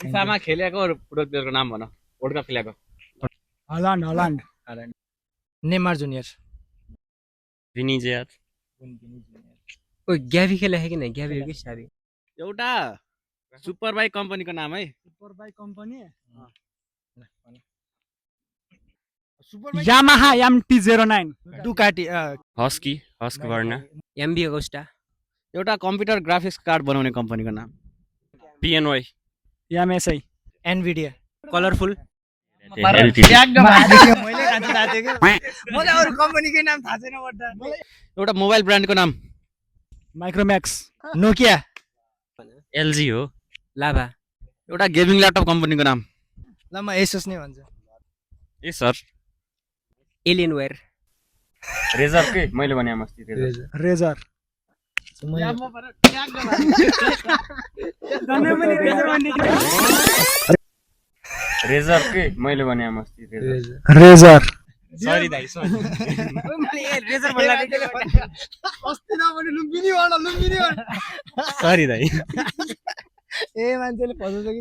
फिफामा खेलेको फुटबल प्लेयरको नाम भन वर्ल्ड कप खेलेको हल्यान्ड नेमार जुनियर भिनिजियस ओ ग्याभी खेले है कि नहीं ग्याभी हो कि साबी एउटा सुपर बाइक कम्पनीको नाम है super bike company Yamaha MT-09 Ducati husky भर्ना एमबी अगोस्टा एउटा कम्प्युटर ग्राफिक्स कार्ड बनाउने कम्पनीको नाम पिएनवाई एमएसआई एनभिडिया कलरफुल एउटा मोबाइल ब्रान्डको नाम माइक्रोम्याक्स नोकिया एलजी हो लाभा एउटा गेमिङ ल्यापटप कम्पनीको नाम ल म एसोस नै भन्छु ए सर एलियनवेयर रेजर के मैले भने अस्ति रेजर रेजर के मैले भने अस्ति रेजर सरी दाइ सरी रेजर भन्ला अस्ति नभने लुम्बिनी भन सरी दाइ ए मान्छेले फसाउँछ कि